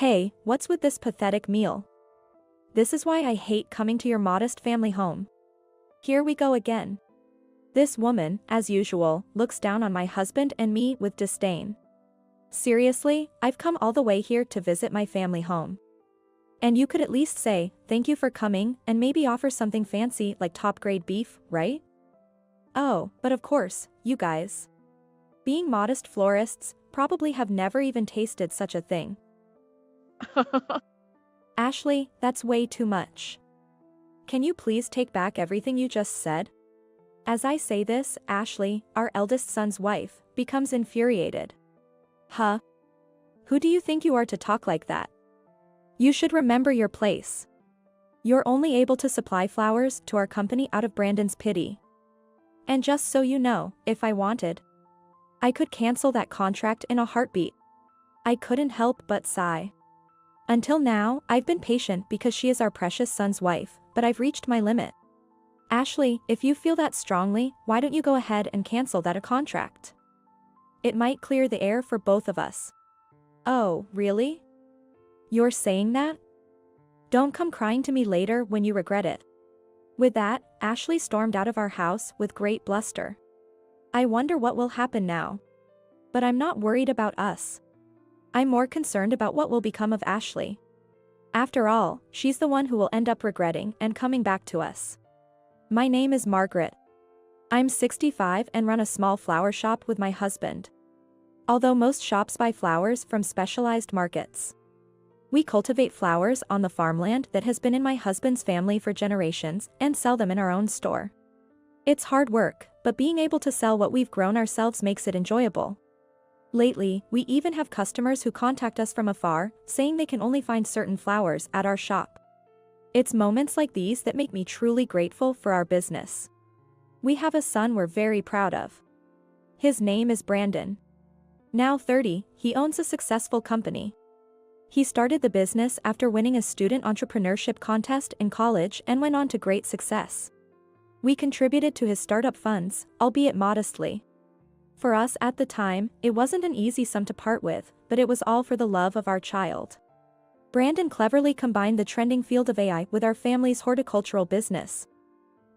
Hey, what's with this pathetic meal? This is why I hate coming to your modest family home. Here we go again. This woman, as usual, looks down on my husband and me with disdain. Seriously, I've come all the way here to visit my family home. And you could at least say, thank you for coming, and maybe offer something fancy like top-grade beef, right? Oh, but of course, you guys, being modest florists, probably have never even tasted such a thing. Ashley, that's way too much. Can you please take back everything you just said? As I say this, Ashley, our eldest son's wife, becomes infuriated. Huh? Who do you think you are to talk like that? You should remember your place. You're only able to supply flowers to our company out of Brandon's pity. And just so you know, if I wanted, I could cancel that contract in a heartbeat. I couldn't help but sigh. Until now, I've been patient because she is our precious son's wife, but I've reached my limit. Ashley, if you feel that strongly, why don't you go ahead and cancel that contract? It might clear the air for both of us. Oh, really? You're saying that? Don't come crying to me later when you regret it. With that, Ashley stormed out of our house with great bluster. I wonder what will happen now. But I'm not worried about us. I'm more concerned about what will become of Ashley. After all, she's the one who will end up regretting and coming back to us. My name is Margaret. I'm 65 and run a small flower shop with my husband. Although most shops buy flowers from specialized markets, we cultivate flowers on the farmland that has been in my husband's family for generations and sell them in our own store. It's hard work, but being able to sell what we've grown ourselves makes it enjoyable. Lately, we even have customers who contact us from afar, saying they can only find certain flowers at our shop. It's moments like these that make me truly grateful for our business. We have a son we're very proud of. His name is Brandon. Now 30, he owns a successful company. He started the business after winning a student entrepreneurship contest in college and went on to great success. We contributed to his startup funds, albeit modestly. For us at the time, it wasn't an easy sum to part with, but it was all for the love of our child. Brandon cleverly combined the trending field of AI with our family's horticultural business,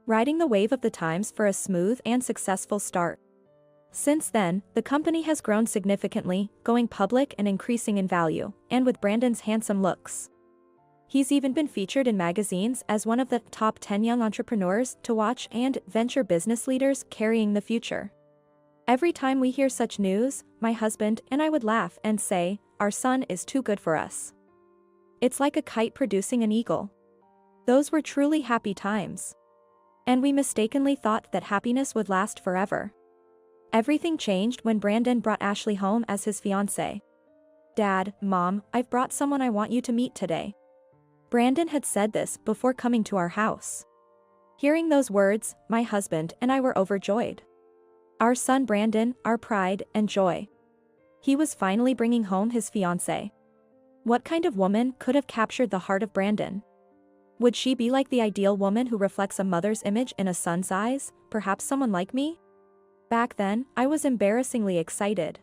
riding the wave of the times for a smooth and successful start. Since then, the company has grown significantly, going public and increasing in value, and with Brandon's handsome looks. He's even been featured in magazines as one of the top 10 young entrepreneurs to watch and venture business leaders carrying the future. Every time we hear such news, my husband and I would laugh and say, our son is too good for us. It's like a kite producing an eagle. Those were truly happy times. And we mistakenly thought that happiness would last forever. Everything changed when Brandon brought Ashley home as his fiancée. Dad, Mom, I've brought someone I want you to meet today. Brandon had said this before coming to our house. Hearing those words, my husband and I were overjoyed. Our son Brandon, our pride and joy. He was finally bringing home his fiancée. What kind of woman could have captured the heart of Brandon? Would she be like the ideal woman who reflects a mother's image in a son's eyes, perhaps someone like me? Back then, I was embarrassingly excited.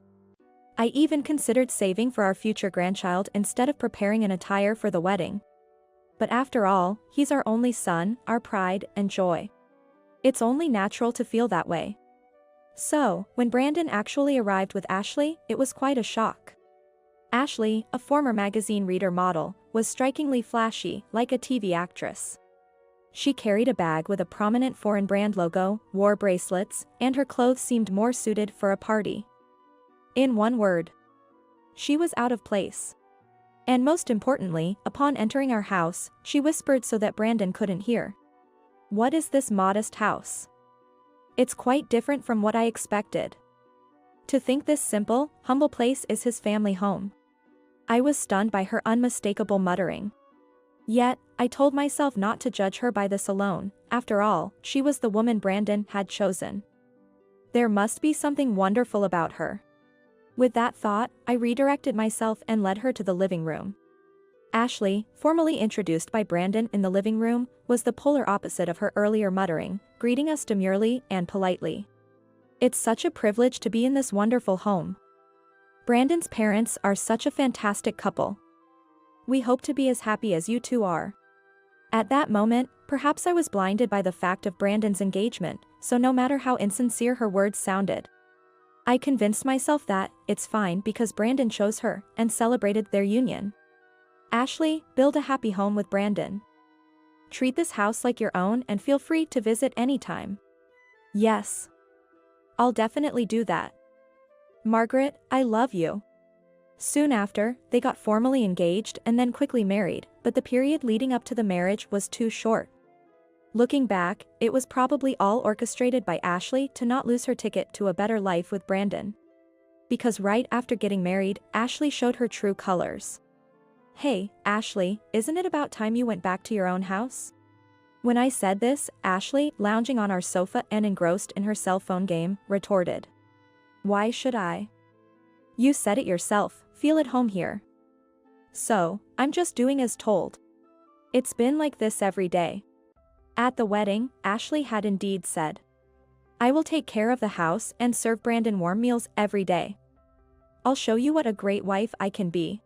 I even considered saving for our future grandchild instead of preparing an attire for the wedding. But after all, he's our only son, our pride and joy. It's only natural to feel that way. So, when Brandon actually arrived with Ashley, it was quite a shock. Ashley, a former magazine reader model, was strikingly flashy, like a TV actress. She carried a bag with a prominent foreign brand logo, wore bracelets, and her clothes seemed more suited for a party. In one word, she was out of place. And most importantly, upon entering our house, she whispered so that Brandon couldn't hear. What is this modest house? It's quite different from what I expected. To think this simple, humble place is his family home. I was stunned by her unmistakable muttering. Yet, I told myself not to judge her by this alone. After all, she was the woman Brandon had chosen. There must be something wonderful about her. With that thought, I redirected myself and led her to the living room. Ashley, formally introduced by Brandon in the living room, was the polar opposite of her earlier muttering, greeting us demurely and politely. It's such a privilege to be in this wonderful home. Brandon's parents are such a fantastic couple. We hope to be as happy as you two are. At that moment, perhaps I was blinded by the fact of Brandon's engagement, so no matter how insincere her words sounded, I convinced myself that it's fine because Brandon chose her and celebrated their union. Ashley, build a happy home with Brandon. Treat this house like your own and feel free to visit anytime. Yes. I'll definitely do that. Margaret, I love you. Soon after, they got formally engaged and then quickly married, but the period leading up to the marriage was too short. Looking back, it was probably all orchestrated by Ashley to not lose her ticket to a better life with Brandon. Because right after getting married, Ashley showed her true colors. Hey, Ashley, isn't it about time you went back to your own house? When I said this, Ashley, lounging on our sofa and engrossed in her cell phone game, retorted. Why should I? You said it yourself, feel at home here. So, I'm just doing as told. It's been like this every day. At the wedding, Ashley had indeed said, I will take care of the house and serve Brandon warm meals every day. I'll show you what a great wife I can be.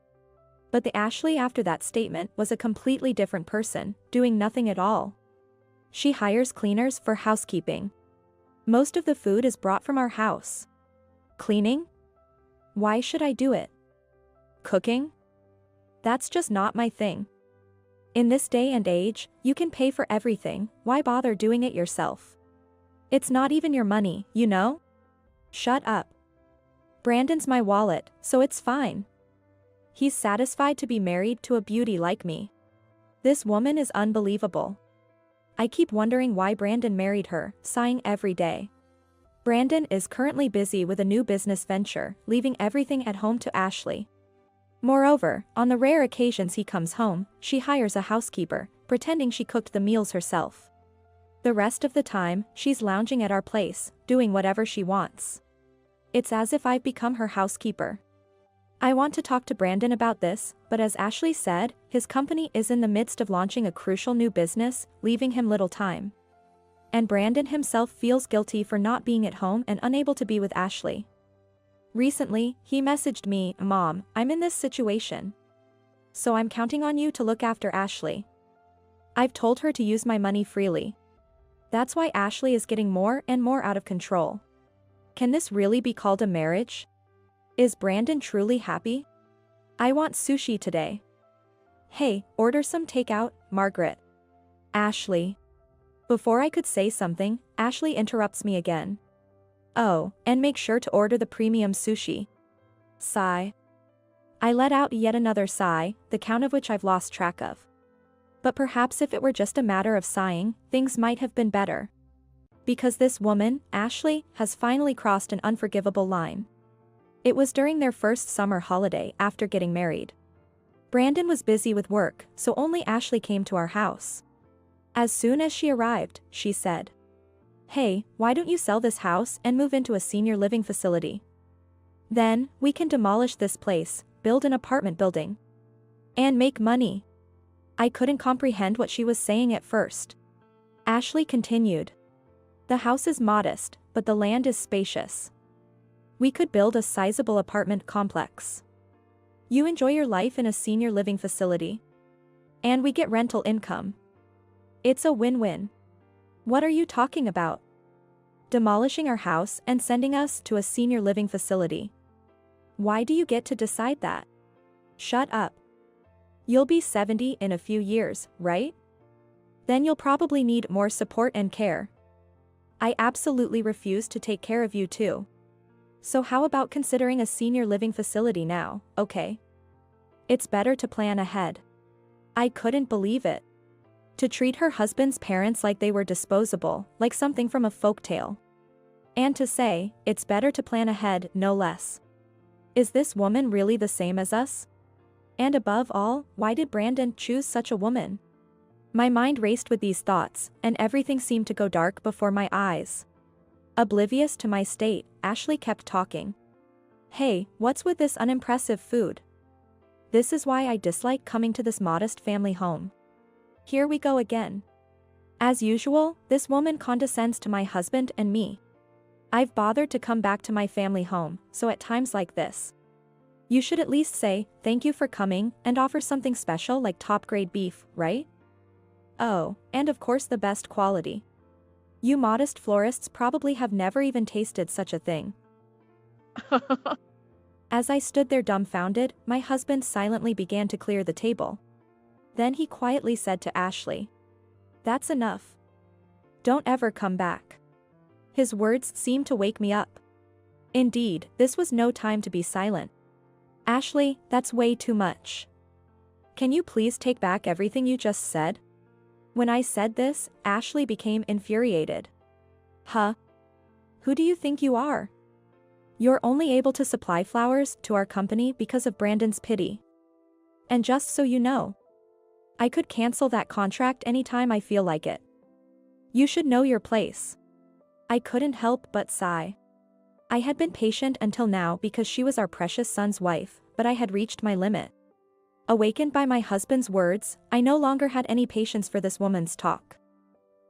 But the Ashley after that statement was a completely different person, doing nothing at all. She hires cleaners for housekeeping. Most of the food is brought from our house. Cleaning? Why should I do it? Cooking? That's just not my thing. In this day and age, you can pay for everything, why bother doing it yourself? It's not even your money, you know? Shut up. Brandon's my wallet, so it's fine. He's satisfied to be married to a beauty like me. This woman is unbelievable. I keep wondering why Brandon married her, sighing every day. Brandon is currently busy with a new business venture, leaving everything at home to Ashley. Moreover, on the rare occasions he comes home, she hires a housekeeper, pretending she cooked the meals herself. The rest of the time, she's lounging at our place, doing whatever she wants. It's as if I've become her housekeeper. I want to talk to Brandon about this, but as Ashley said, his company is in the midst of launching a crucial new business, leaving him little time. And Brandon himself feels guilty for not being at home and unable to be with Ashley. Recently, he messaged me, Mom, I'm in this situation. So I'm counting on you to look after Ashley. I've told her to use my money freely. That's why Ashley is getting more and more out of control. Can this really be called a marriage? Is Brandon truly happy? I want sushi today. Hey, order some takeout, Margaret. Ashley. Before I could say something, Ashley interrupts me again. Oh, and make sure to order the premium sushi. Sigh. I let out yet another sigh, the count of which I've lost track of. But perhaps if it were just a matter of sighing, things might have been better. Because this woman, Ashley, has finally crossed an unforgivable line. It was during their first summer holiday after getting married. Brandon was busy with work, so only Ashley came to our house. As soon as she arrived, she said, Hey, why don't you sell this house and move into a senior living facility? Then, we can demolish this place, build an apartment building, and make money. I couldn't comprehend what she was saying at first. Ashley continued. The house is modest, but the land is spacious. We could build a sizable apartment complex. You enjoy your life in a senior living facility. And we get rental income. It's a win-win. What are you talking about? Demolishing our house and sending us to a senior living facility. Why do you get to decide that? Shut up. You'll be 70 in a few years, right? Then you'll probably need more support and care. I absolutely refuse to take care of you too. So how about considering a senior living facility now, okay? It's better to plan ahead. I couldn't believe it. To treat her husband's parents like they were disposable, like something from a folktale. And to say, it's better to plan ahead, no less. Is this woman really the same as us? And above all, why did Brandon choose such a woman? My mind raced with these thoughts, and everything seemed to go dark before my eyes. Oblivious to my state, Ashley kept talking. Hey, what's with this unimpressive food? This is why I dislike coming to this modest family home. Here we go again. As usual, this woman condescends to my husband and me. I've bothered to come back to my family home, so at times like this, You should at least say, thank you for coming, and offer something special like top-grade beef, right? Oh, and of course the best quality. You modest florists probably have never even tasted such a thing. As I stood there dumbfounded, my husband silently began to clear the table. Then he quietly said to Ashley, "That's enough. Don't ever come back." His words seemed to wake me up. Indeed, this was no time to be silent. "Ashley, that's way too much. Can you please take back everything you just said?" When I said this, Ashley became infuriated. "Huh? Who do you think you are? You're only able to supply flowers to our company because of Brandon's pity. And just so you know, I could cancel that contract anytime I feel like it. You should know your place." I couldn't help but sigh. I had been patient until now because she was our precious son's wife, but I had reached my limit. Awakened by my husband's words, I no longer had any patience for this woman's talk.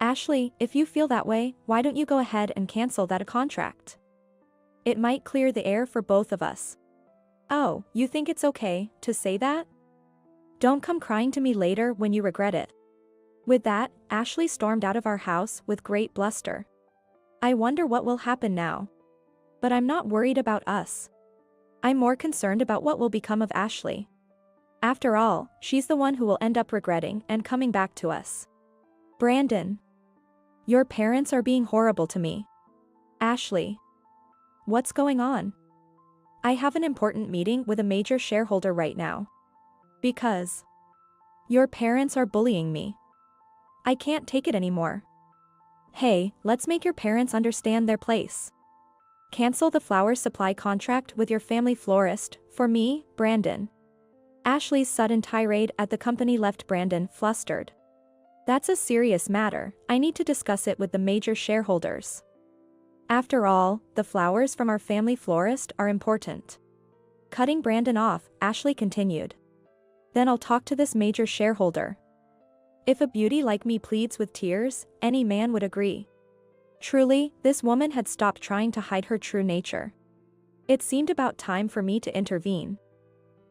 "Ashley, if you feel that way, why don't you go ahead and cancel that contract? It might clear the air for both of us." "Oh, you think it's okay to say that? Don't come crying to me later when you regret it." With that, Ashley stormed out of our house with great bluster. I wonder what will happen now. But I'm not worried about us. I'm more concerned about what will become of Ashley. After all, she's the one who will end up regretting and coming back to us. "Brandon. Your parents are being horrible to me." "Ashley. What's going on?" "I have an important meeting with a major shareholder right now. Because your parents are bullying me. I can't take it anymore." "Hey, let's make your parents understand their place. Cancel the flower supply contract with your family florist, for me, Brandon." Ashley's sudden tirade at the company left Brandon flustered. "That's a serious matter, I need to discuss it with the major shareholders. After all, the flowers from our family florist are important." Cutting Brandon off, Ashley continued. "Then I'll talk to this major shareholder. If a beauty like me pleads with tears, any man would agree." Truly, this woman had stopped trying to hide her true nature. It seemed about time for me to intervene.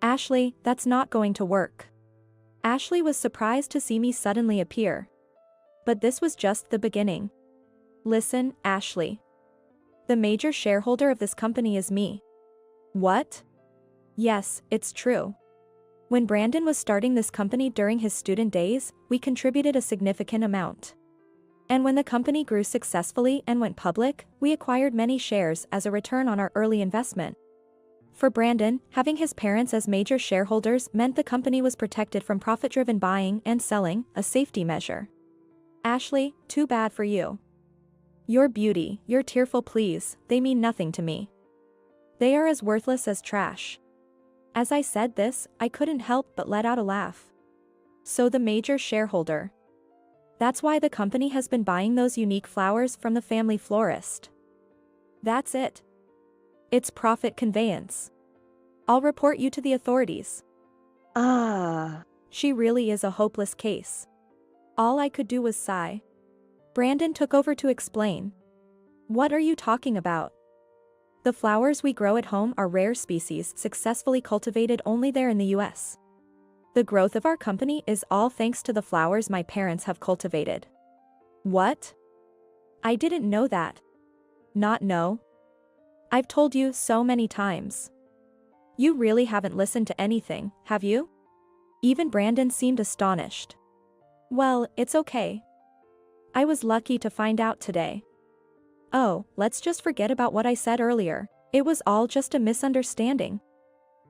"Ashley, that's not going to work." Ashley was surprised to see me suddenly appear. But this was just the beginning. "Listen, Ashley. The major shareholder of this company is me." "What?" "Yes, it's true. When Brandon was starting this company during his student days, we contributed a significant amount. And when the company grew successfully and went public, we acquired many shares as a return on our early investment. For Brandon, having his parents as major shareholders meant the company was protected from profit-driven buying and selling, a safety measure. Ashley, too bad for you. Your beauty, your tearful pleas, they mean nothing to me. They are as worthless as trash." As I said this, I couldn't help but let out a laugh. So the major shareholder. That's why the company has been buying those unique flowers from the family florist. That's it. It's profit conveyance. I'll report you to the authorities. She really is a hopeless case. All I could do was sigh. Brandon took over to explain. "What are you talking about? The flowers we grow at home are rare species successfully cultivated only there in the US. The growth of our company is all thanks to the flowers my parents have cultivated." "What? I didn't know that." "Not know? I've told you so many times. You really haven't listened to anything, have you?" Even Brandon seemed astonished. "Well, it's okay. I was lucky to find out today." "Oh, let's just forget about what I said earlier. It was all just a misunderstanding."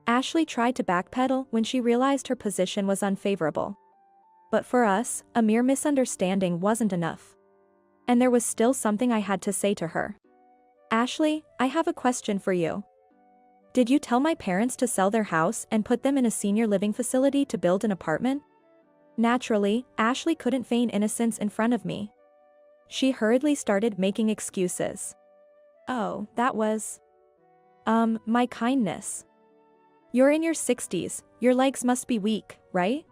Ashley tried to backpedal when she realized her position was unfavorable. But for us, a mere misunderstanding wasn't enough. And there was still something I had to say to her. "Ashley, I have a question for you. Did you tell my parents to sell their house and put them in a senior living facility to build an apartment?" Naturally, Ashley couldn't feign innocence in front of me. She hurriedly started making excuses. "Oh, that was my kindness. You're in your 60s, your legs must be weak, right?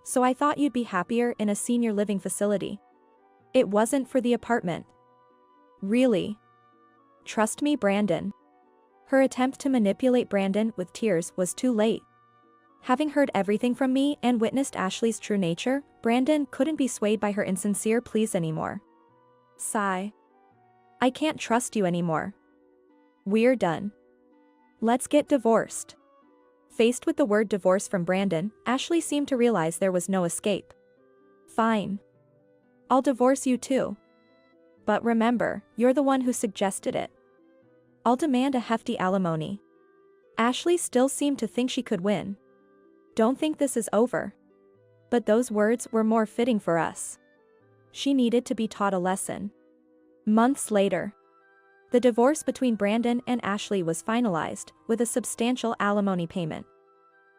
So I thought you'd be happier in a senior living facility. It wasn't for the apartment." "Really? Trust me, Brandon." Her attempt to manipulate Brandon with tears was too late. Having heard everything from me and witnessed Ashley's true nature, Brandon couldn't be swayed by her insincere pleas anymore. Sigh. I can't trust you anymore. We're done. Let's get divorced. Faced with the word divorce from Brandon, Ashley seemed to realize there was no escape. Fine. I'll divorce you too. But remember, you're the one who suggested it. I'll demand a hefty alimony. Ashley still seemed to think she could win. Don't think this is over. But those words were more fitting for us. She needed to be taught a lesson. Months later, the divorce between Brandon and Ashley was finalized, with a substantial alimony payment.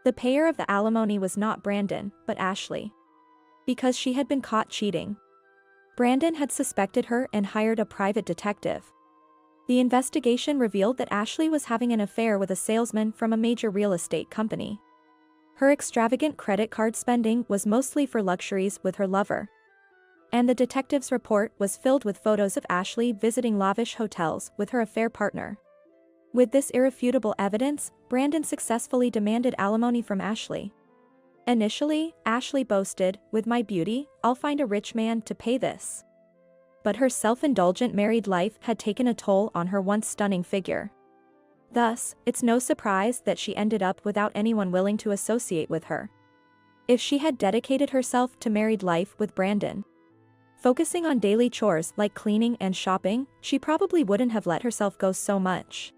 The payer of the alimony was not Brandon, but Ashley. Because she had been caught cheating. Brandon had suspected her and hired a private detective. The investigation revealed that Ashley was having an affair with a salesman from a major real estate company. Her extravagant credit card spending was mostly for luxuries with her lover. And the detective's report was filled with photos of Ashley visiting lavish hotels with her affair partner. With this irrefutable evidence, Brandon successfully demanded alimony from Ashley. Initially, Ashley boasted, "With my beauty, I'll find a rich man to pay this." But her self-indulgent married life had taken a toll on her once stunning figure. Thus, it's no surprise that she ended up without anyone willing to associate with her. If she had dedicated herself to married life with Brandon, focusing on daily chores like cleaning and shopping, she probably wouldn't have let herself go so much.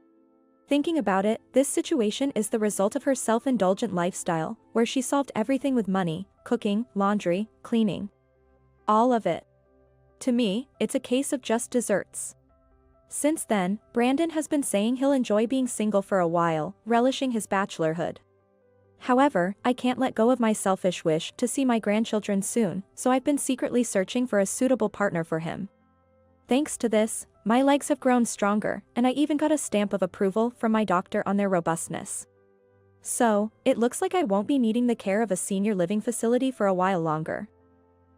Thinking about it, this situation is the result of her self-indulgent lifestyle, where she solved everything with money, cooking, laundry, cleaning. All of it. To me, it's a case of just desserts. Since then, Brandon has been saying he'll enjoy being single for a while, relishing his bachelorhood. However, I can't let go of my selfish wish to see my grandchildren soon, so I've been secretly searching for a suitable partner for him. Thanks to this, my legs have grown stronger, and I even got a stamp of approval from my doctor on their robustness. So, it looks like I won't be needing the care of a senior living facility for a while longer.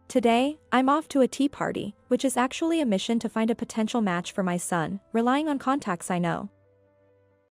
Today, I'm off to a tea party, which is actually a mission to find a potential match for my son, relying on contacts I know.